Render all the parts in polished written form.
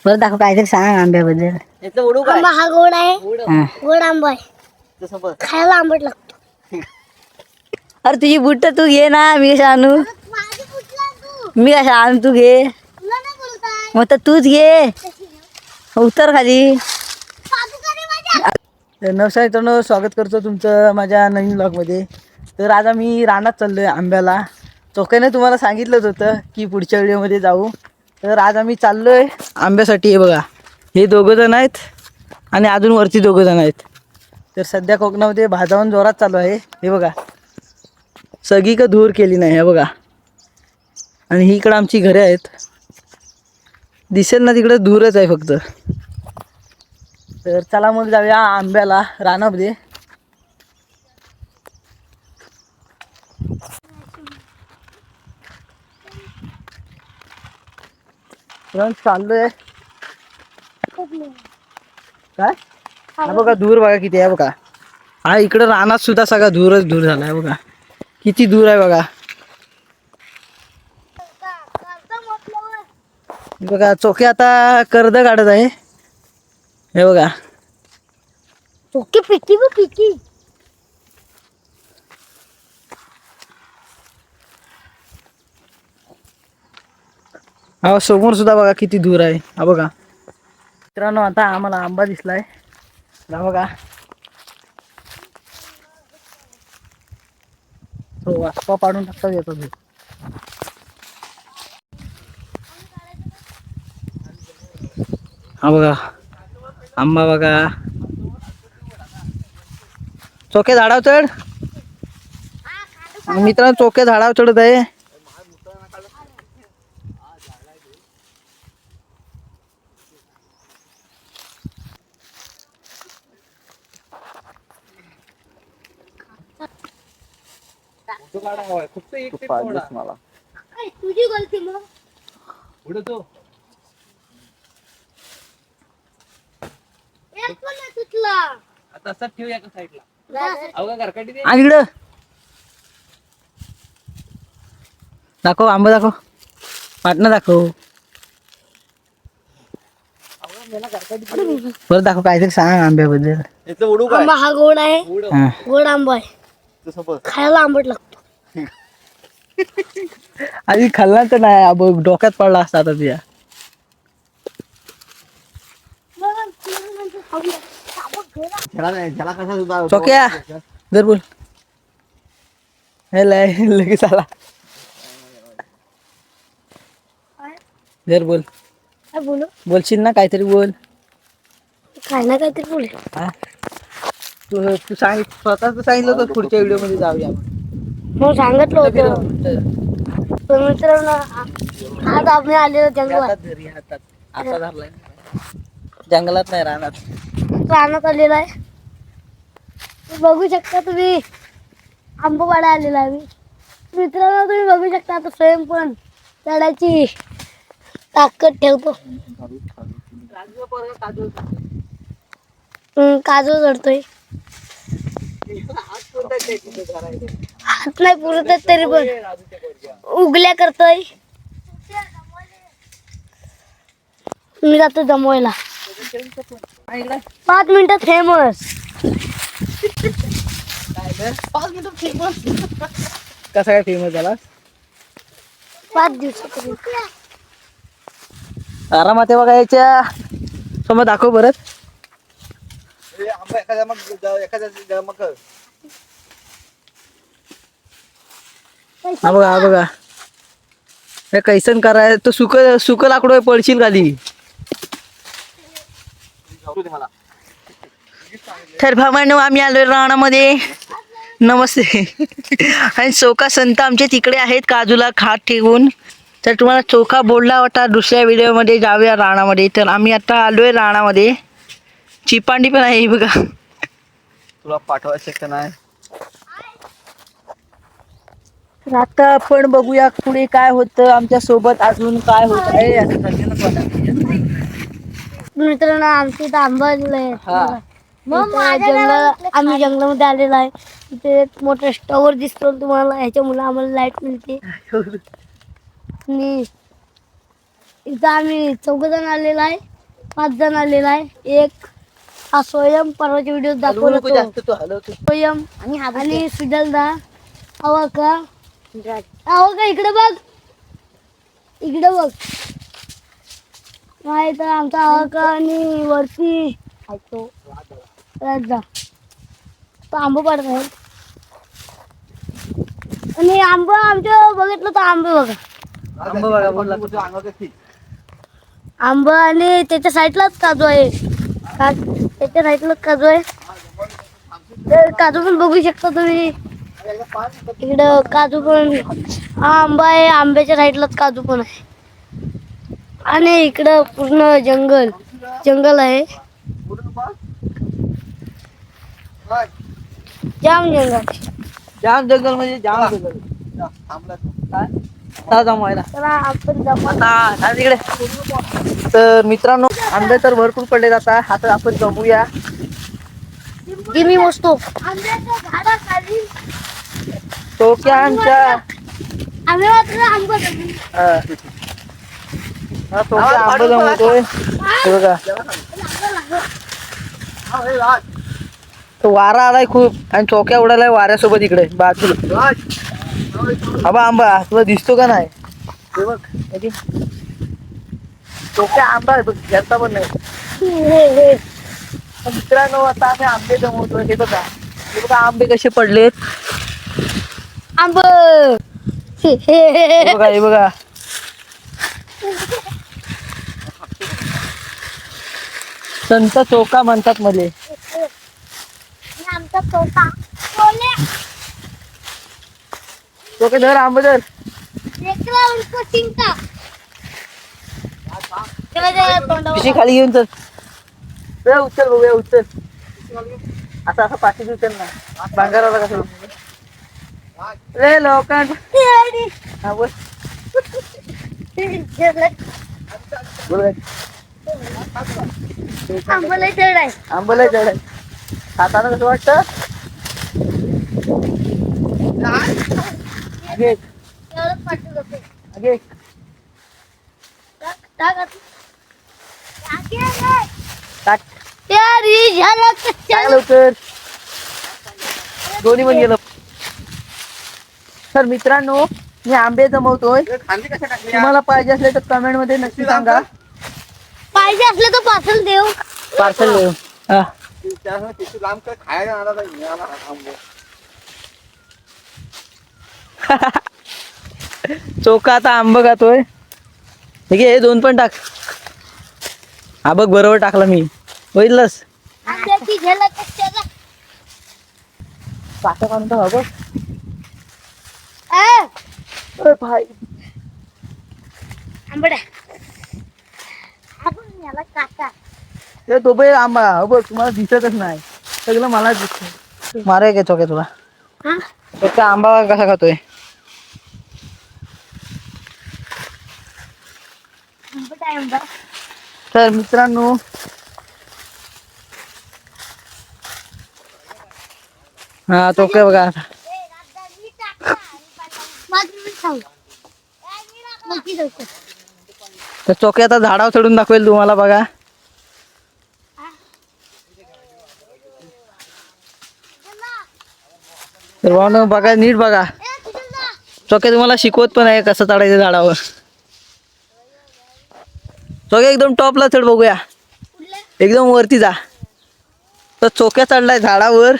परत दाखव काहीतरी सांग आंब्याबद्दल. आंबा हा गोड आहे. गोड आंबा आहे, खायला आंबट लागतो. अरे तुझी बुट्ट तू घे ना, मी कशा आणू? मी कशा आणू, तू घे. मग तर तूच घे, उतर खाली. नमस्कार मित्रांनो, स्वागत करतो तुमचं माझ्या नवीन ब्लॉगमध्ये. तर आज आम्ही रानात चाललोय आंब्याला. चोक्याने तुम्हाला सांगितलंच होतं की पुढच्या व्हिडिओमध्ये जाऊ. तर आज आम्ही चाललोय आंब्यासाठी. हे बघा, हे दोघं जण आहेत आणि अजून वरती दोघं जण आहेत. तर सध्या कोकणामध्ये भाजावून जोरात चालू आहे. हे बघा, सगळी का धूर केली नाही. हे बघा, आणि ही इकडं आमची घरे आहेत. दिसेल ना तिकडे धूरच आहे फक्त. तर चला मग जाऊया आंब्याला रानामध्ये. चाललोय काय, हा बघा धूर बघा किती आहे बघा. हा इकडं रानात सुद्धा सगळा धूरच धूर झाला आहे बघा, किती धूर आहे बघा. बघा चोखे आता कर्द काढत आहे. हे बघा, चोके पिटी व पिटी. हा समोर सुद्धा बघा किती दूर आहे. हा बघा मित्रांनो, आता आम्हाला आंबा दिसलाय. हा बघा, तो वासपा पाडून टाकता येतो. हा बघा आंबा बघा. चोखे झाडावर चढ मित्रांनो, चोखे झाडावर चढत आहे. मला तुझी गलती मग. एक पण नाही तुटला. तसंच ठेवूया का साईडला. अवघा घरकाटी दे. आणि इकडं दाखव, आंबा दाखव, पाटणं दाखव. परत दाखव काहीतरी सांग आंब्याबद्दल. आंबा हा गोड आहे. हा. गोड आंबा आहे, खायला आंबट लागतो. आधी खाल्ला तर नाही, अब डोक्यात पडला असता आता तुझ्या. चोक्या जर बोल. हे लगेच आला. जर बोल, काय बोलू, बोलशील ना काहीतरी बोल. काय ना काहीतरी बोल. हा? तू तू सांग, स्वतःच सांगितलं होतं पुढच्या व्हिडिओ मध्ये जाऊया. मग सांगितलं होतं. तर मित्रांनो, आज आम्ही आलेलो जंगलात. घरी हातात असा धरलाय. जंगलात नाही, रानात. रानात आलेला आहे. बघू शकता तुम्ही, आंबा पाडा आलेला आहे मी. मित्रांनो तुम्ही बघू शकता, आता स्वयं पण चढायची ताकद ठेवतो. काजू चढतोय. हात नाही पुरत आहेत तरी पण उगल्या करतोय. मी जातो जमवायला. 5 मिनिटं फेमस. 5 मिनिटं फेमस. कसा काय फेमस झाला? 5 दिवसापूर्वी. आरामात आहे बघा. याच्या समोर दाखव परत. हा बघा, हा बघा, हे कैसन कराय तो सुक सुक लाकडं पडशील खाली. तर भावांनो, आम्ही आलोय रानामध्ये. नमस्ते. आणि चोखा संत आमचे तिकडे आहेत काजूला खात ठेवून. तर तुम्हाला चोखा बोलला होता दुसऱ्या व्हिडिओमध्ये जाऊया रानामध्ये. तर आम्ही आता आलोय रानामध्ये. चिपांडी पण आहे बघा. तुला पाठवायचं का नाही? तर आता आपण बघूया पुढे काय होतं आमच्या सोबत, अजून काय होत आहे. मित्रांनो, आमची इथं आंबा आलेला हा. आहे. आम्ही जंगलामध्ये आलेलो आहे. इथे एक मोठा टॉवर दिसतो तुम्हाला. ह्याच्यामुळे आम्हाला लाईट मिळते. आणि इथं आम्ही 4 जण आलेलो आहे. 5 जण आलेला आहे. एक हा स्वयं परवाच्या व्हिडिओ हलवू दाखवला नको तो जास्त, तू हलवतो. स्वयं आणि सुजलदा. अवाका इकडे बघ, इकडे बघ. माहित आहे आमचा अवाका आणि वरती तो राजा तो आंबा पाडत आहे. आणि आंबा आमच्या बघितलं तर आंबे बघा, आंबा बघा बोलला. आंबा आणि त्याच्या साईडलाच काजू आहे. त्याच्या साईडलाच काजू आहे. तर काजू पण बघू शकता तुम्ही. इकडं काजू पण, हा आंबा आहे, आंब्याच्या साईडलाच काजू पण आहे. आणि इकडं पूर्ण जंगल जंगल आहे, जाम जंगल. जाम जंगल म्हणजे जाम जंगल. काय जमायला चला आपण जाऊ. आता तिकडे. तर मित्रांनो, आंबे तर भरपूर पडले जातात. आता आपण जमूया. की मी बसतो आंब्याच्या झाडाखाली. तो क्या आमच्या आम्ही मात्र आंबा जमू. तो क्या आंबा जमवतोय. हे बघा, तो वारा आलाय खूप आणि चोक्या उडालाय वाऱ्यासोबत इकडे बाजूला. आबा आंबा तुला दिसतो का नाही? हे बघ, किती चोक्या आंबा आहे बघ, घेता पण नाही. मित्रांनो, आता आम्ही आंबे जमवतोय. हे बघा, हे बघा आंबे कसे पडलेत. आंब हे बघा, हे बघा. संत चोका म्हणतात मले. आमचा तोता चोके धर, आंबे धर. पिशी खाली घेऊन चल. बे उचल बघूया, उचल. असं असं पाठी उचल ना. भांगाराला कसं रे लोकांना. हा बोल बोल. आंबला चढ आहे. आंबला चढ आहे. खाताना कसं वाटतं? आगे एवढंच पाठवलं होतं. आगे टाक, टाक आता. टाक. तयारी झालं टाक कच्च्या. लवकर. दोन्ही पण गेलं. तर मित्रांनो, मी आंबे जमवतोय. तुम्हाला पाहिजे असले तर कमेंट मध्ये नक्की सांगा. पाहिजे असले तर पार्सल देऊ. पार्सल देऊ. हा. चोका आता आंबा खातोय. ठीक आहे, हे 2 पण टाक. हा बघ, बरोबर टाकला मी. बघितलंस? आंब्याची झलक कच्च्याला. पाटा काढून टाक. बघ ए, अरे भाई, आंबड्या. आपण याला काटा. ते तो बे आंबा. हो बघ, तुम्हाला दिसतच नाही. सगळं मला दिसत. मारे काय चोक्या तुला? हा, चोक्या आंबा कसा खातोय? आंबट आहे आंबा. तर मित्रांनो, हा चोक्या बघा. तर चोक्या आता झाडावर चढून दाखवेल तुम्हाला. बघा, तर भावनो बघा, नीट बघा. चोक्या तुम्हाला शिकवत पण आहे कसं चढायचं झाडावर. चोक्या एकदम टॉपला चढ, बघूया. एकदम वरती जा. तर चोक्या चढलाय झाडावर.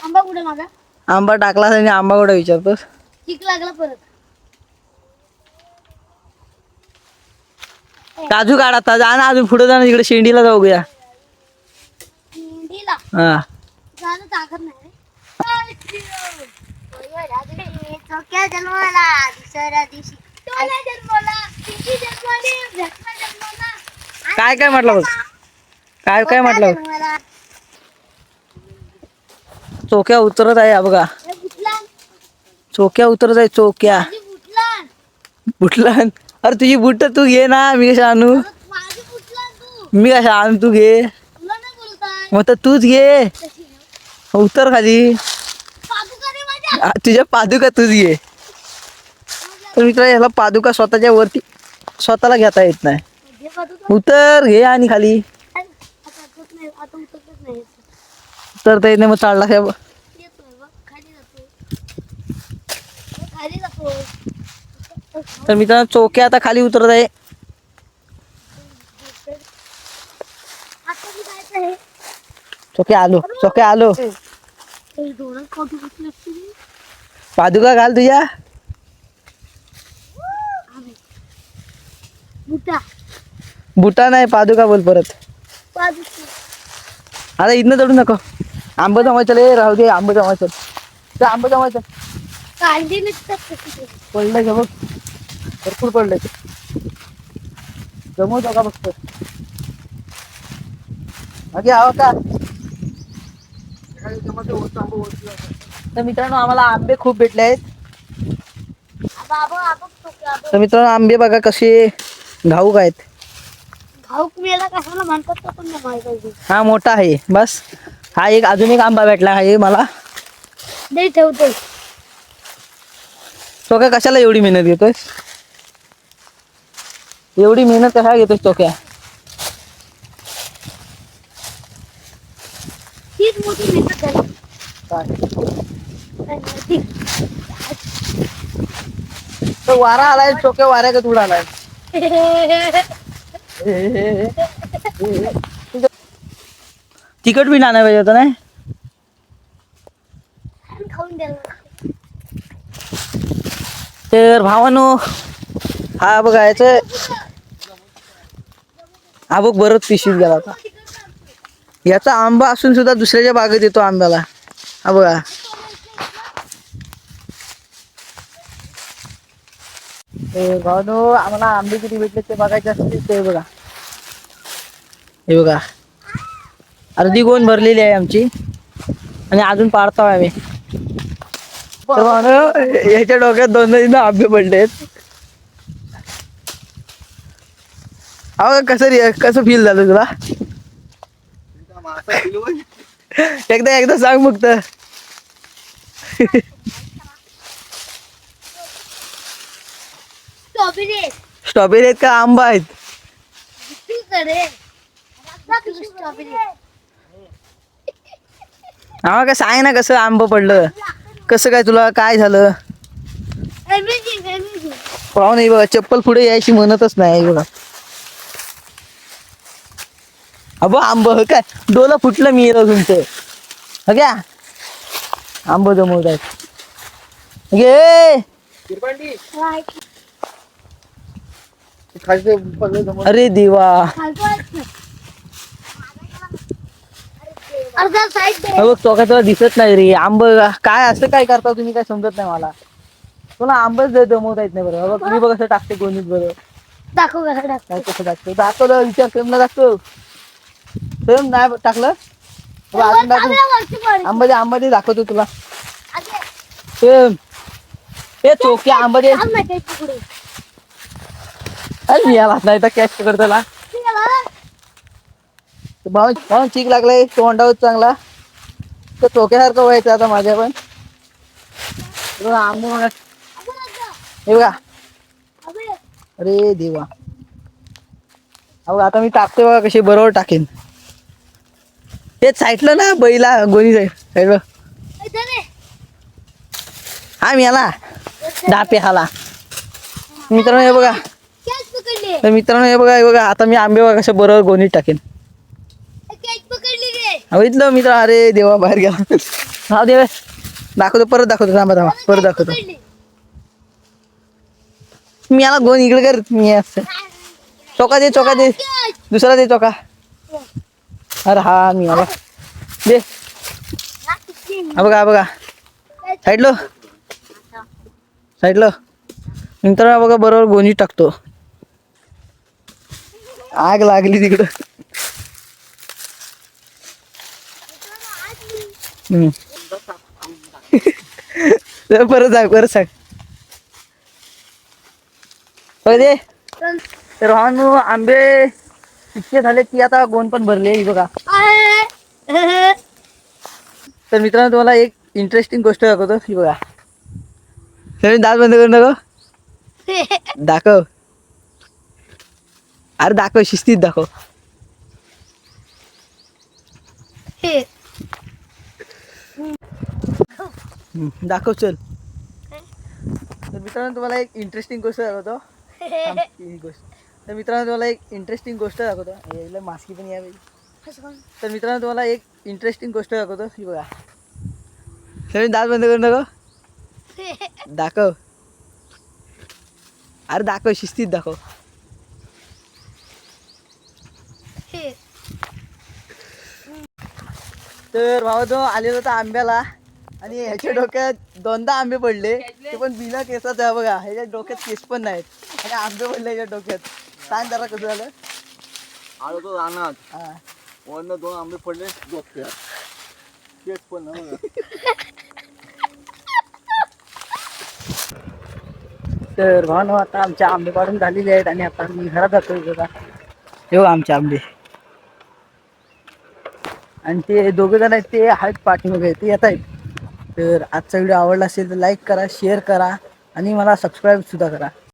आंबा कुठे माझा? आंबा टाकला आणि आंबा कुठे विचारतोस? चिक लागला परत. काजू काढ आता. जा ना, अजून पुढे जा ना, तिकडे शेंडीला जाऊया. दिला हा, जाणं ताकद नाही रे. चोक्या जन्माला दुसऱ्या दिवशी जन्मला, तिची जन्मली, झटका जन्मला. काय काय म्हटलं बघ, काय काय म्हटलं बघ. जन्मला. चोक्या उतरत आहे. हा बघा, हे बुटलान, चोक्या उतरत आहे. चोक्या माझी बुटलान. बुटला. अरे तुझी बुट तू घे ना, मी कशा आणू? माझी बुटलान तू. मी कशा आणू? तू घे. तुला नाही बोलताय. मग तर तूच घे. उतर खाली. पादुका रे माझ्या. तुझ्या पादुका तूच घे. तर मित्र, याला पादुका स्वतःच्या वरती स्वतःला घेता येत नाही. हे बाजू उतर घे आणि खाली आता उतरतच नाही उतरता येत नाही मग चालला काय येतोय बघ खाली जातो खाली जातो तर मित्रांनो चोक्या आता खाली उतरत आहे. आता मी जायचं आहे चोक्या आलो डोळ्यात कॉफी बसली असते मी. पादुका घाल तुझ्या. बुटा बुटा नाही पादुका बोल परत. बाजू आता इथनं चढू नको. आंबा जमायचं रे राहू दे आंबा जमायचं. ते आंबा जमायचं कांदे निघतात कशी पडलंय का बघ भरपूर पडलंय. जमवतो का बघतो अगे आहो का. तर मित्रांनो आम्हाला आंबे खूप भेटले आहेत. तर मित्रांनो आंबे बघा कसे घाऊक आहेत. घाऊक मेला कशाला म्हणतात तर पण नाही माहित आहे. हा मोठा आहे बस. हा एक अजून एक आंबा भेटला आहे मला. नाही ठेवतो तो काय कशाला एवढी मेहनत घेतोय. एवढी मेहनत कशाला घेतोय चोक्या. तीच मोठी मेहनत झाली तो वारा आलाय चोक्या वाऱ्या का तुडा आलाय. तिकट बी आणायला पाहिजे होतं नाही. खाऊन द्यायला तर भावानो हा बघायचं हा बघ बरंच पिशीत गेला होता. याचा आंबा असून सुद्धा दुसऱ्याच्या बागेत येतो आंब्याला. हा बघा भावानो आम्हाला आंबे किती भेटले ते बघायचे असतील ते बघा. हे बघा अर्धी गोण भरलेली आहे आमची आणि अजून पाडतो आम्ही. तर भावानो याच्या डोक्यात दोन आंबे पडलेत. अहो कसं फील झालं तुला. एकदा सांग फक्त. स्ट्रॉबेरी स्ट्रॉबेरी आहेत का आंबा आहेत. स्ट्रॉबेरी आम्हाला काय सांग ना कसं आंबं पडलं. कसं काय तुला काय झालं. पाहू नाही बघा चप्पल पुढे यायची म्हणतच नाही बघा. अबो आंब काय डोला फुटलं मी येतो तुमचं घ्या. आंब जमवत आहेत घे. अरे देवा अर्धा साईड बघ चौका तुला दिसत नाही रे. आंब काय असं काय करता तुम्ही काय समजत नाही मला. तुला आंबच जमवता येत नाही बरं. बघ तुम्ही बघ कसं टाकते गोणीत बरं. दाखव कसं टाक काय कसं टाकतो दाखवलं विचार सेमला दाखव. सेम नाही टाकलं अजून दाखव. आंबा दे दाखवतो तुला सेम. हे चोक्या आंबा दे. अरे याला नाही तर कॅच पकड त्याला. भाऊ चीक लागलाय तोंडावर चांगला. तर चोक्यासारखं व्हायचं आता माझ्या पण. आंबा बघा हे बघा. अरे देवा अहो आता मी टाकतोय बघा कशी बरोबर टाकेन. तेच साईडला ना बैला गोणी साईड हा मी आला दापे हाला. मित्रांनो हे बघा. तर मित्रांनो हे बघा आता मी आंबे बघा कशा बरोबर गोणीत टाकेन. इथलं मित्र अरे देवा बाहेर गेला. हा देव दाखवतो परत दाखवतो थांबा परत दाखवतो. मी याला गोन इकडे कर. मी असं चोका दे दुसरा दे चोका. अरे हा मी आला दे. हा बघा साईडलो नंतर बघा बरोबर गोणी टाकतो. आग लागली तिकडं. परत सांग दे. तर आंबे इतके झाले की आता गोण पण भरले बघा. तर मित्रांनो तुम्हाला एक इंटरेस्टिंग गोष्ट दाखवतो ही बघा. दात बंद करू नको दाखव. अरे दाखव, शिस्तीत दाखव. हे दाखव चल. तर मित्रांनो तुम्हाला एक इंटरेस्टिंग गोष्ट दाखवतो. थांब, ही गोष्ट. तर मित्रांनो तुम्हाला एक इंटरेस्टिंग गोष्ट दाखवतो. याला मास्की पण या पाहिजे. तर मित्रांनो तुम्हाला एक इंटरेस्टिंग गोष्ट दाखवतो. ही बघा, सगळे दात बंद करून दाखव. दाखव. अरे दाखव, शिस्तीत दाखव. हे तर भावा तो आलेला होता आंब्याला आणि ह्याच्या डोक्यात 2दा आंबे पडले, ते पण बिना केसाचा आहे बघा. ह्याच्या डोक्यात केस पण नाहीत आणि आंबे पडले ह्याच्या डोक्यात. सांग जरा कसं झालं. आलो तो रानात हा. वरनं 2 आंबे पडले डोक्यात. तेच पण ना बघा. तर भावानो आता आमचे आंबे काढून झालेले आहेत आणि आता मी घरात जातोय बघा. हे बघा आमचे आंबे. आणि ते दोघे जण आहेत ते आहेत पाठीमागे, ते येत आहेत. तर आजचा व्हिडिओ आवडला असेल तर लाईक करा, शेअर करा आणि मला सबस्क्राईब सुद्धा करा.